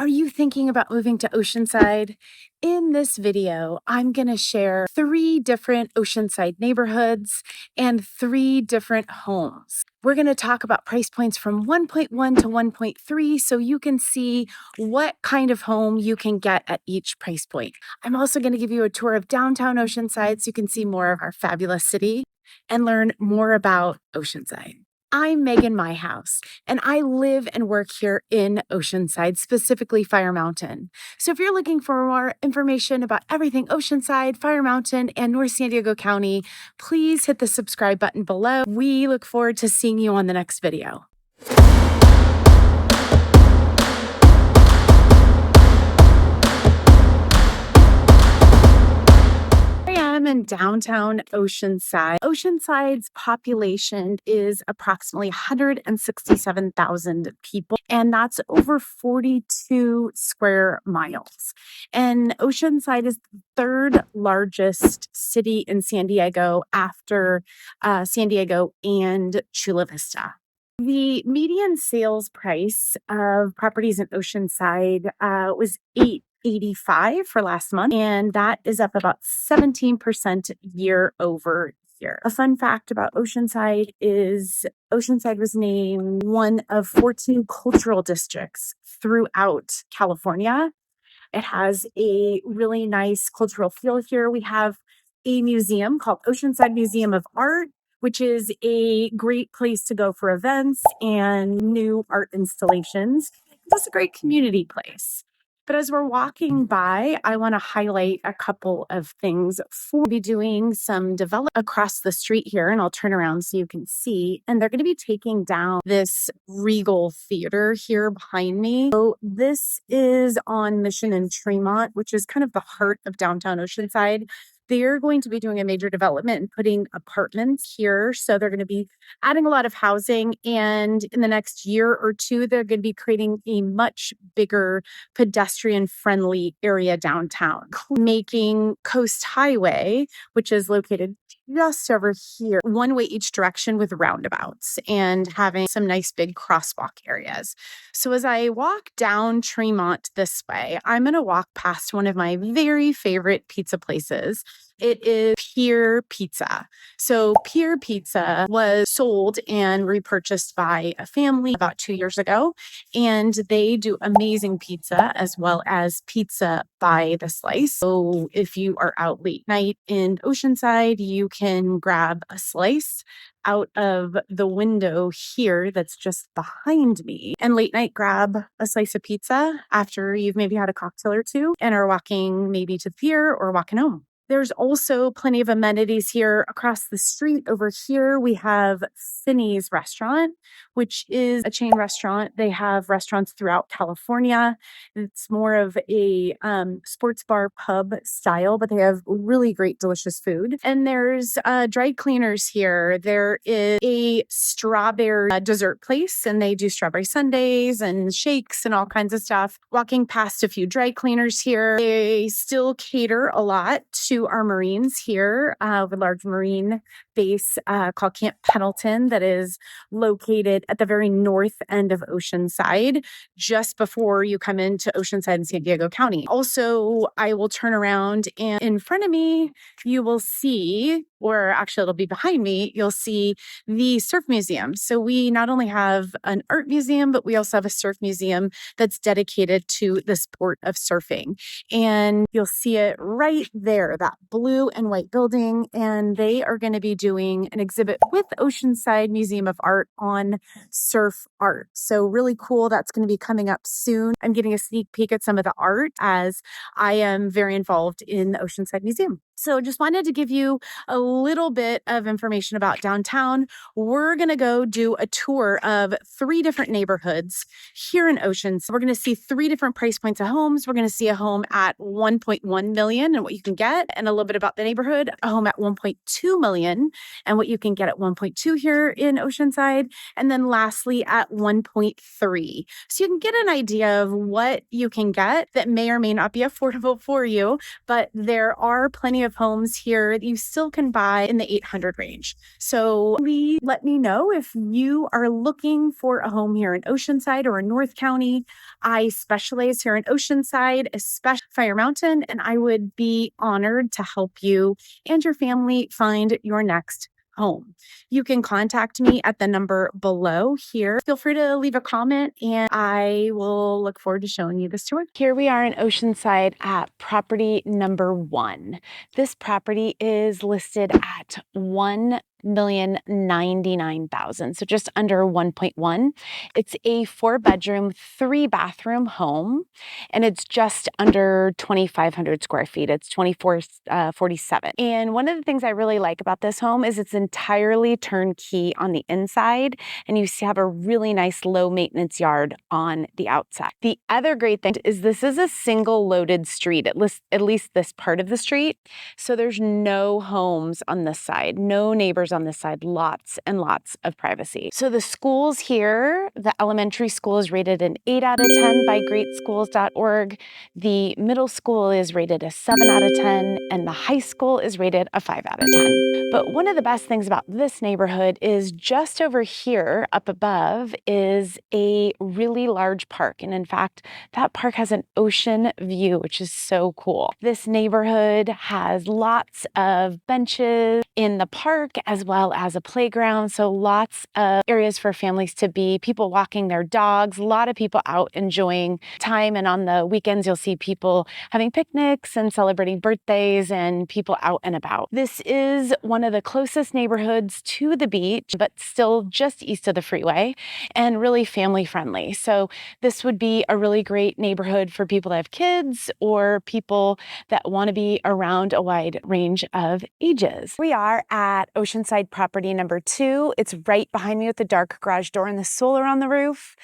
Are you thinking about moving to Oceanside? In this video, I'm going to share 3 different Oceanside neighborhoods and 3 different homes. We're going to talk about price points from 1.1 to 1.3 so you can see what kind of home you can get at each price point. I'm also going to give you a tour of downtown Oceanside so you can see more of our fabulous city and learn more about Oceanside. I'm Megan Myhouse, and I live and work here in Oceanside, specifically Fire Mountain. So if you're looking for more information about everything Oceanside, Fire Mountain, and North San Diego County, please hit the subscribe button below. We look forward to seeing you on the next video. I'm in downtown Oceanside. Oceanside's population is approximately 167,000 people, and that's over 42 square miles. And Oceanside is the 3rd largest city in San Diego after San Diego and Chula Vista. The median sales price of properties in Oceanside was $885 for last month, and that is up about 17% year over year. A fun fact about Oceanside is Oceanside was named one of 14 cultural districts throughout California. It has a really nice cultural feel here. We have a museum called Oceanside Museum of Art, which is a great place to go for events and new art installations. It's a great community place. But as we're walking by, I want to highlight a couple of things. We'll be doing some development across the street here, and I'll turn around so you can see. And they're going to be taking down this Regal Theater here behind me. So this is on Mission and Tremont, which is kind of the heart of downtown Oceanside. They're going to be doing a major development and putting apartments here. So they're going to be adding a lot of housing. And in the next year or two, they're going to be creating a much bigger pedestrian-friendly area downtown, making Coast Highway, which is located just over here, one way each direction with roundabouts and having some nice big crosswalk areas. So as I walk down Tremont this way, I'm going to walk past one of my very favorite pizza places. It is Pier Pizza. So Pier Pizza was sold and repurchased by a family about 2 years ago, and they do amazing pizza as well as pizza by the slice. So if you are out late night in Oceanside, you can grab a slice out of the window here that's just behind me and late night grab a slice of pizza after you've maybe had a cocktail or two and are walking maybe to the pier or walking home. There's also plenty of amenities here across the street. Over here, we have Finney's Restaurant, which is a chain restaurant. They have restaurants throughout California. It's more of a sports bar pub style, but they have really great, delicious food. And there's dry cleaners here. There is a strawberry dessert place, and they do strawberry sundaes and shakes and all kinds of stuff. Walking past a few dry cleaners here, they still cater a lot to our Marines here, a large Marine base called Camp Pendleton that is located at the very north end of Oceanside, just before you come into Oceanside and San Diego County. Also, I will turn around and in front of me, you will see, or actually it'll be behind me, you'll see the surf museum. So we not only have an art museum, but we also have a surf museum that's dedicated to the sport of surfing. And you'll see it right there, that blue and white building. And they are going to be doing an exhibit with Oceanside Museum of Art on surf art. So really cool. That's going to be coming up soon. I'm getting a sneak peek at some of the art as I am very involved in the Oceanside Museum. So just wanted to give you a little bit of information about downtown. We're going to go do a tour of 3 different neighborhoods here in Oceans. We're going to see 3 different price points of homes. We're going to see a home at $1.1 million and what you can get, and a little bit about the neighborhood, a home at $1.2 million and what you can get at 1.2 here in Oceanside, and then lastly at 1.3. So you can get an idea of what you can get that may or may not be affordable for you, but there are plenty of of homes here you still can buy in the 800 range. So please let me know if you are looking for a home here in Oceanside or in North County. I specialize here in Oceanside, especially Fire Mountain, and I would be honored to help you and your family find your next home. You can contact me at the number below here. Feel free to leave a comment and I will look forward to showing you this tour. Here we are in Oceanside at property number 1. This property is listed at $1,099,000, so just under 1.1. It's a 4-bedroom, 3-bathroom home, and it's just under 2,500 square feet. It's 2,447. And one of the things I really like about this home is it's entirely turnkey on the inside, and you have a really nice low maintenance yard on the outside. The other great thing is this is a single loaded street, at least this part of the street. So there's no homes on this side, no neighbors on this side, lots and lots of privacy. So the schools here, the elementary school is rated an 8 out of 10 by greatschools.org. The middle school is rated a 7 out of 10, and the high school is rated a 5 out of 10. But one of the best things about this neighborhood is just over here up above is a really large park. And in fact, that park has an ocean view, which is so cool. This neighborhood has lots of benches in the park as well as a playground. So lots of areas for families to be, people walking their dogs, a lot of people out enjoying time. And on the weekends, you'll see people having picnics and celebrating birthdays and people out and about. This is one of the closest neighborhoods to the beach, but still just east of the freeway and really family friendly. So this would be a really great neighborhood for people that have kids or people that want to be around a wide range of ages. We are at Oceanside property number 2. It's right behind me with the dark garage door and the solar on the roof.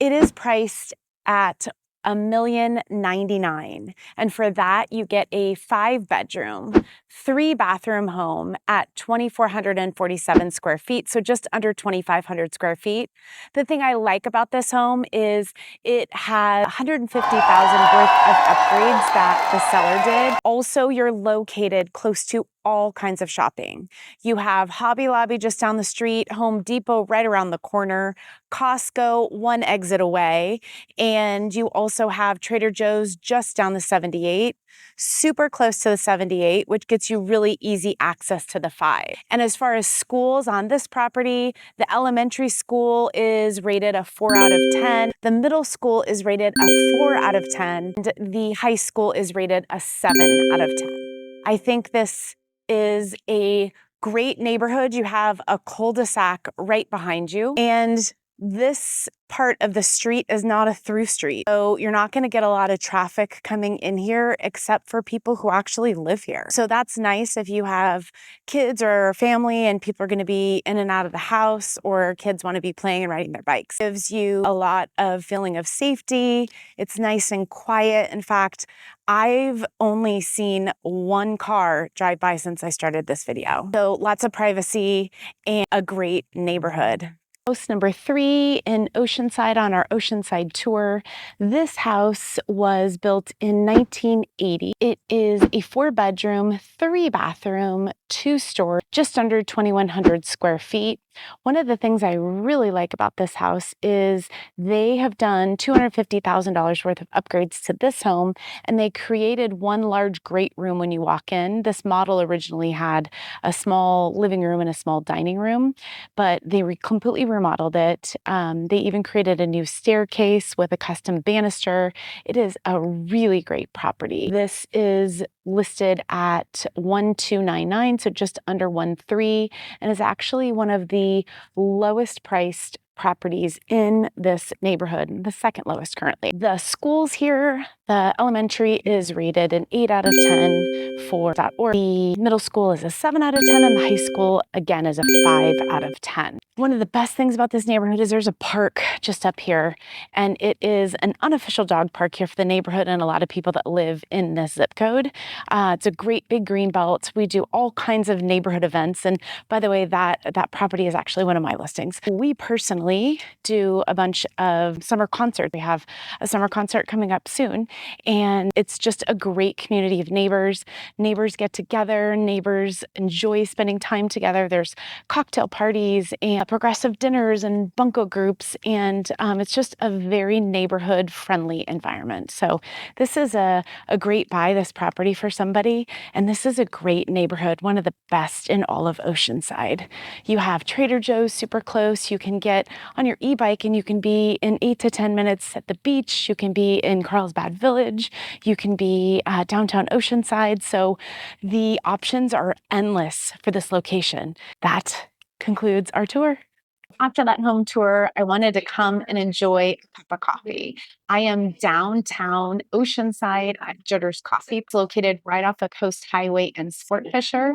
It is priced at $1,099,000. And for that, you get a 5-bedroom, 3-bathroom home at 2,447 square feet, so just under 2,500 square feet. The thing I like about this home is it has $150,000 worth of upgrades that the seller did. Also, you're located close to all kinds of shopping. You have Hobby Lobby just down the street, Home Depot right around the corner, Costco 1 exit away, and you also have Trader Joe's just down the 78, super close to the 78, which gets you really easy access to the 5. And as far as schools on this property, the elementary school is rated a 4 out of 10, the middle school is rated a 4 out of 10, and the high school is rated a 7 out of 10. I think this is a great neighborhood. You have a cul-de-sac right behind you, and this part of the street is not a through street. So you're not going to get a lot of traffic coming in here except for people who actually live here. So that's nice if you have kids or family and people are going to be in and out of the house, or kids want to be playing and riding their bikes. It gives you a lot of feeling of safety. It's nice and quiet. In fact, I've only seen 1 car drive by since I started this video. So lots of privacy and a great neighborhood. House number 3 in Oceanside on our Oceanside tour. This house was built in 1980. It is a 4-bedroom, 3-bathroom, 2-story, just under 2,100 square feet. One of the things I really like about this house is they have done $250,000 worth of upgrades to this home, and they created one large great room when you walk in. This model originally had a small living room and a small dining room, but they completely remodeled it. They even created a new staircase with a custom banister. It is a really great property. This is listed at $1,299, so just under $1,300, and is actually one of the lowest priced properties in this neighborhood, the second lowest currently. The schools here, the elementary is rated an 8 out of 10 for .org. The middle school is a 7 out of 10, and the high school, again, is a 5 out of 10. One of the best things about this neighborhood is there's a park just up here, and it is an unofficial dog park here for the neighborhood and a lot of people that live in this zip code. It's a great big green belt. We do all kinds of neighborhood events, and by the way, that property is actually one of my listings. We personally additionally do a bunch of summer concerts. We have a summer concert coming up soon, and it's just a great community of neighbors. Neighbors get together, neighbors enjoy spending time together. There's cocktail parties and progressive dinners and bunco groups, and it's just a very neighborhood-friendly environment. So this is a great buy, this property for somebody, and this is a great neighborhood, one of the best in all of Oceanside. You have Trader Joe's super close. You can get on your e-bike and you can be in 8 to 10 minutes at the beach. You can be in Carlsbad Village. You can be downtown Oceanside. So the options are endless for this location. That concludes our tour. After that home tour, I wanted to come and enjoy a cup of coffee. I am downtown Oceanside at Jitters Coffee. It's located right off the Coast Highway and Sport Fisher.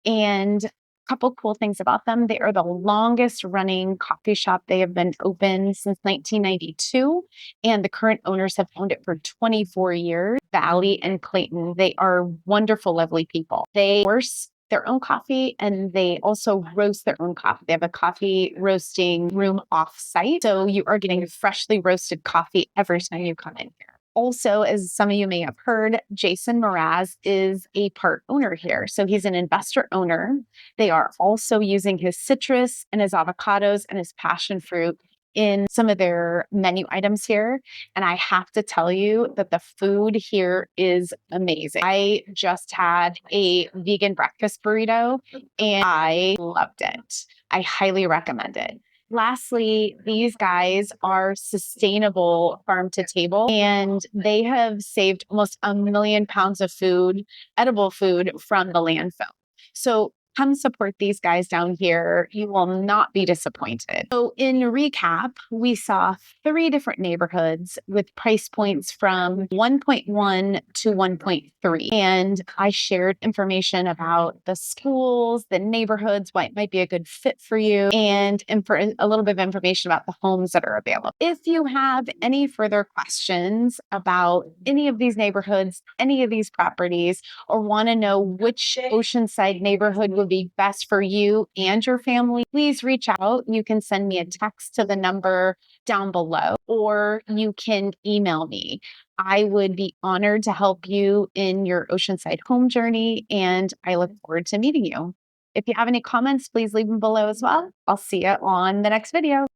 And a couple cool things about them. They are the longest running coffee shop. They have been open since 1992, and the current owners have owned it for 24 years. Valley and Clayton, they are wonderful, lovely people. They source their own coffee, and they also roast their own coffee. They have a coffee roasting room off-site, so you are getting freshly roasted coffee every time you come in here. Also, as some of you may have heard, Jason Mraz is a part owner here. So he's an investor owner. They are also using his citrus and his avocados and his passion fruit in some of their menu items here. And I have to tell you that the food here is amazing. I just had a vegan breakfast burrito and I loved it. I highly recommend it. Lastly, these guys are sustainable farm to table, and they have saved almost 1 million pounds of food, edible food, from the landfill. So come support these guys down here. You will not be disappointed. So in recap, we saw 3 different neighborhoods with price points from 1.1 to 1.3. And I shared information about the schools, the neighborhoods, why it might be a good fit for you, and for a little bit of information about the homes that are available. If you have any further questions about any of these neighborhoods, any of these properties, or want to know which Oceanside neighborhood would be best for you and your family, please reach out. You can send me a text to the number down below, or you can email me. I would be honored to help you in your Oceanside home journey, and I look forward to meeting you. If you have any comments, please leave them below as well. I'll see you on the next video.